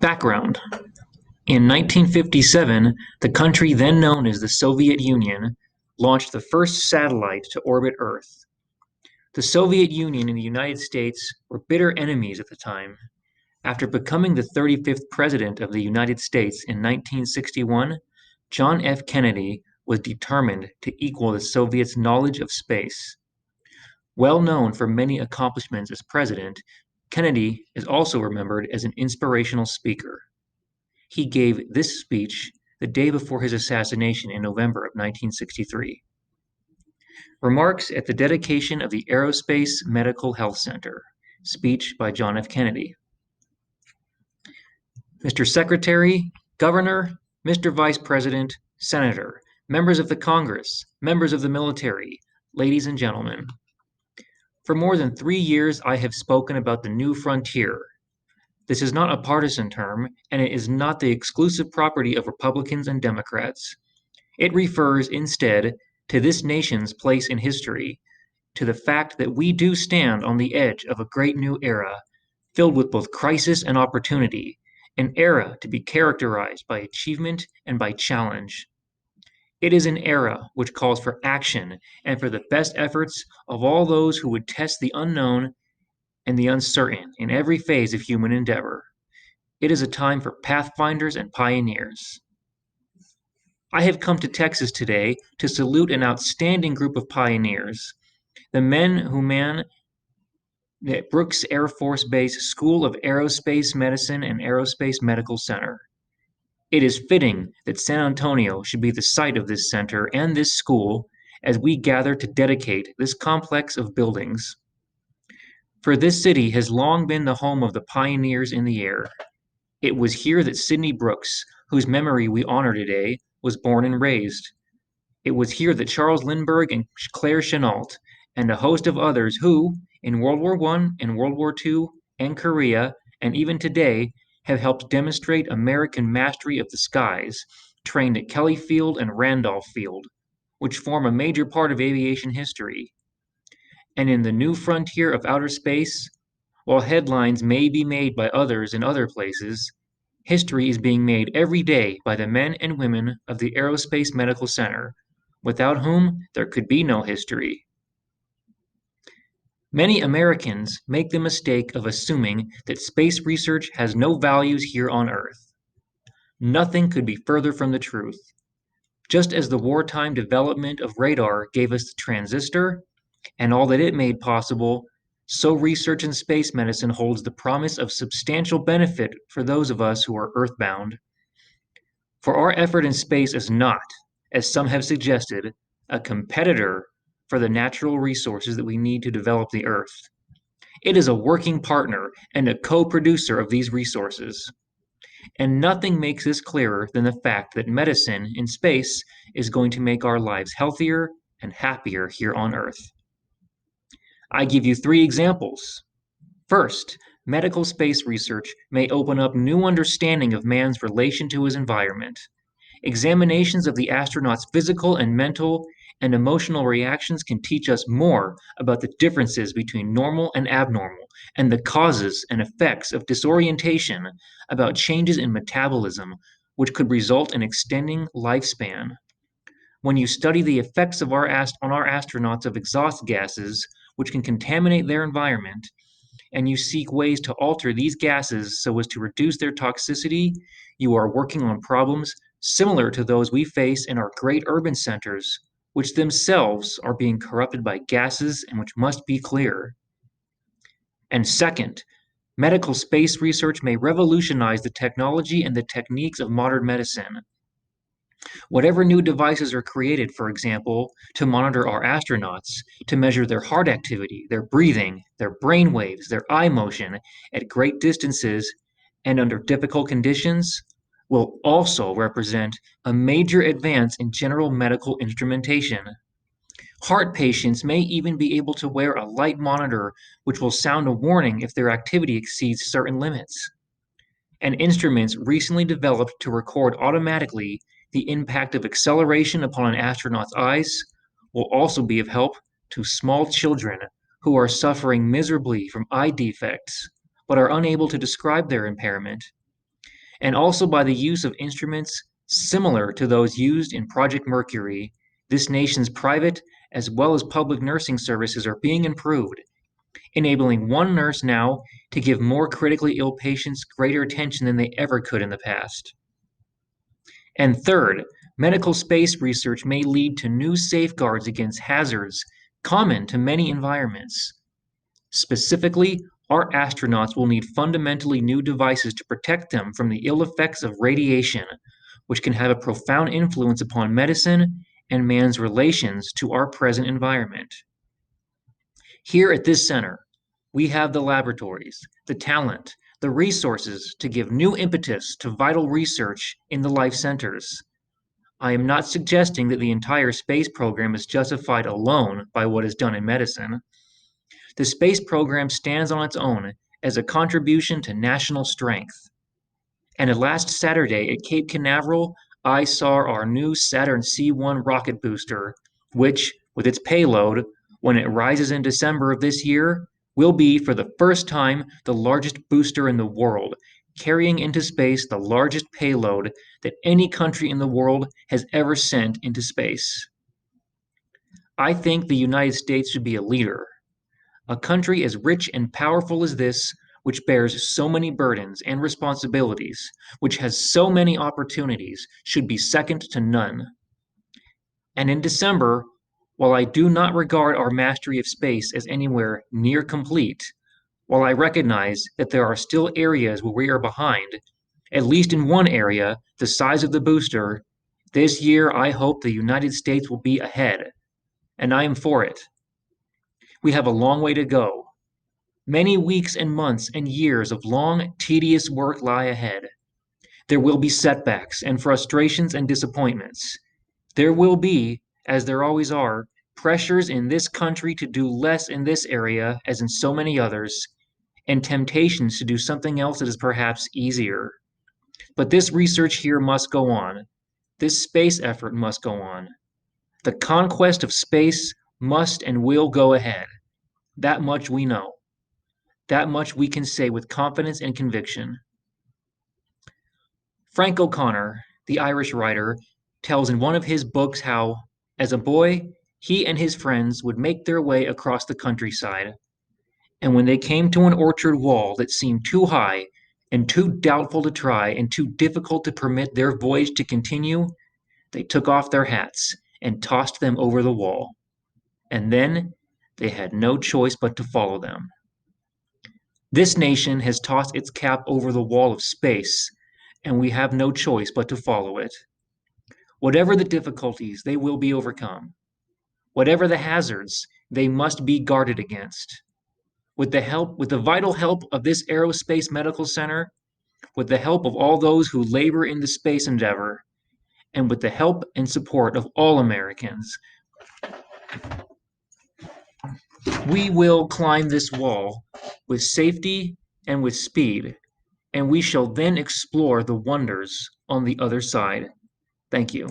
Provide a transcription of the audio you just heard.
Background: In 1957, the country then known as the Soviet Union launched the first satellite to orbit Earth. The Soviet Union and the United States were bitter enemies at the time. After becoming the 35th President of the United States in 1961, John F. Kennedy was determined to equal the Soviets' knowledge of space. Well known for many accomplishments as president, Kennedy is also remembered as an inspirational speaker. He gave this speech the day before his assassination in November of 1963. Remarks at the dedication of the Aerospace Medical Health Center. Speech by John F. Kennedy. Mr. Secretary, Governor, Mr. Vice President, Senator, members of the Congress, members of the military, ladies and gentlemen. For more than 3 years, I have spoken about the new frontier. This is not a partisan term, and it is not the exclusive property of Republicans and Democrats. It refers instead to this nation's place in history, to the fact that we do stand on the edge of a great new era, filled with both crisis and opportunity, an era to be characterized by achievement and by challenge. It is an era which calls for action and for the best efforts of all those who would test the unknown and the uncertain in every phase of human endeavor. It is a time for pathfinders and pioneers. I have come to Texas today to salute an outstanding group of pioneers, the men who man the Brooks Air Force Base School of Aerospace Medicine and Aerospace Medical Center. It is fitting that San Antonio should be the site of this center and this school as we gather to dedicate this complex of buildings. For this city has long been the home of the pioneers in the air. It was here that Sidney Brooks, whose memory we honor today, was born and raised. It was here that Charles Lindbergh and Claire Chennault, and a host of others who, in World War I and World War II and Korea, and even today, have helped demonstrate American mastery of the skies, trained at Kelly Field and Randolph Field, which form a major part of aviation history. And in the new frontier of outer space, while headlines may be made by others in other places, history is being made every day by the men and women of the Aerospace Medical Center, without whom there could be no history. Many Americans make the mistake of assuming that space research has no values here on Earth. Nothing could be further from the truth. Just as the wartime development of radar gave us the transistor and all that it made possible, so research in space medicine holds the promise of substantial benefit for those of us who are earthbound. For our effort in space is not, as some have suggested, a competitor for the natural resources that we need to develop the Earth. It is a working partner and a co-producer of these resources. And nothing makes this clearer than the fact that medicine in space is going to make our lives healthier and happier here on Earth. I give you 3 examples. First, medical space research may open up new understanding of man's relation to his environment. Examinations of the astronauts' physical and mental and emotional reactions can teach us more about the differences between normal and abnormal, and the causes and effects of disorientation, about changes in metabolism, which could result in extending lifespan. When you study the effects on our astronauts of exhaust gases, which can contaminate their environment, and you seek ways to alter these gases so as to reduce their toxicity, you are working on problems similar to those we face in our great urban centers, which themselves are being corrupted by gases and which must be clear. And second, medical space research may revolutionize the technology and the techniques of modern medicine. Whatever new devices are created, for example, to monitor our astronauts, to measure their heart activity, their breathing, their brain waves, their eye motion at great distances and under difficult conditions, will also represent a major advance in general medical instrumentation. Heart patients may even be able to wear a light monitor which will sound a warning if their activity exceeds certain limits. And instruments recently developed to record automatically the impact of acceleration upon an astronaut's eyes will also be of help to small children who are suffering miserably from eye defects but are unable to describe their impairment. and also by the use of instruments similar to those used in Project Mercury. This nation's private as well as public nursing services are being improved, enabling one nurse now to give more critically ill patients greater attention than they ever could in the past. And third, medical space research may lead to new safeguards against hazards common to many environments. Specifically, our astronauts will need fundamentally new devices to protect them from the ill effects of radiation, which can have a profound influence upon medicine and man's relations to our present environment. Here at this center, we have the laboratories, the talent, the resources to give new impetus to vital research in the life centers. I am not suggesting that the entire space program is justified alone by what is done in medicine. The space program stands on its own as a contribution to national strength. And last Saturday at Cape Canaveral, I saw our new Saturn C1 rocket booster, which, with its payload, when it rises in December of this year, will be for the first time the largest booster in the world, carrying into space the largest payload that any country in the world has ever sent into space. I think the United States should be a leader. A country as rich and powerful as this, which bears so many burdens and responsibilities, which has so many opportunities, should be second to none. And in December, while I do not regard our mastery of space as anywhere near complete, while I recognize that there are still areas where we are behind, at least in one area, the size of the booster, this year I hope the United States will be ahead, and I am for it. We have a long way to go. Many weeks and months and years of long, tedious work lie ahead. There will be setbacks and frustrations and disappointments. There will be, as there always are, pressures in this country to do less in this area, as in so many others, and temptations to do something else that is perhaps easier. But this research here must go on. This space effort must go on. The conquest of space must and will go ahead. That much we know. That much we can say with confidence and conviction. Frank O'Connor, the Irish writer, tells in one of his books how, as a boy, he and his friends would make their way across the countryside, and when they came to an orchard wall that seemed too high and too doubtful to try and too difficult to permit their voyage to continue, they took off their hats and tossed them over the wall. And then they had no choice but to follow them. This nation has tossed its cap over the wall of space, and we have no choice but to follow it. Whatever the difficulties, they will be overcome. Whatever the hazards, they must be guarded against. With the vital help of this Aerospace Medical Center, with the help of all those who labor in the space endeavor, and with the help and support of all Americans, we will climb this wall with safety and with speed, and we shall then explore the wonders on the other side. Thank you.